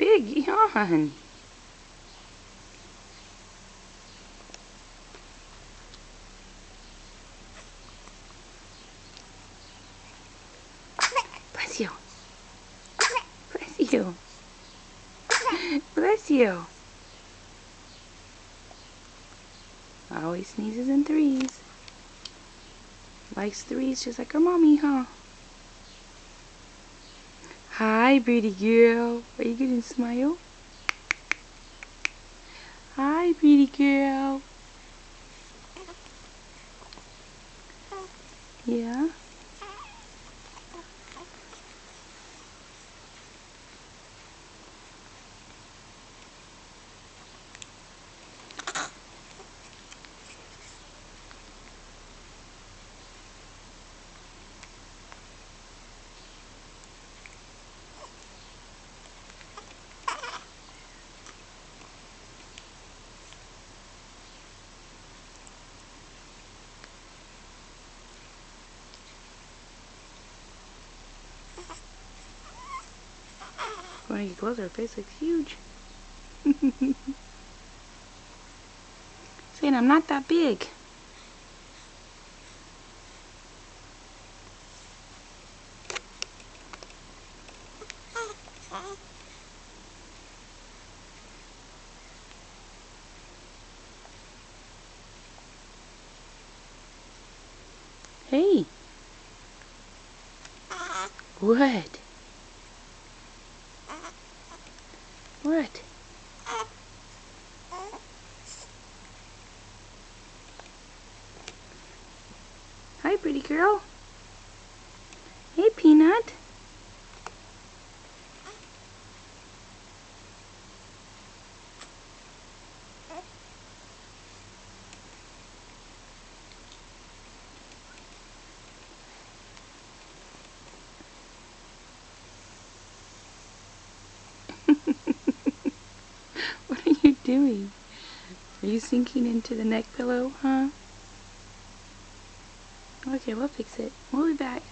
big yawn. Bless you. Bless you. Bless you. Always sneezes in threes. Likes threes just like her mommy, huh? Hi, pretty girl. Are you gonna smile? Hi, pretty girl. Yeah? When you get closer, her face looks huge. Saying I'm not that big. Hey. What? What? Hi, pretty girl. Hey, Peanut. What are you doing? Are you sinking into the neck pillow, huh? Okay, we'll fix it. We'll be back.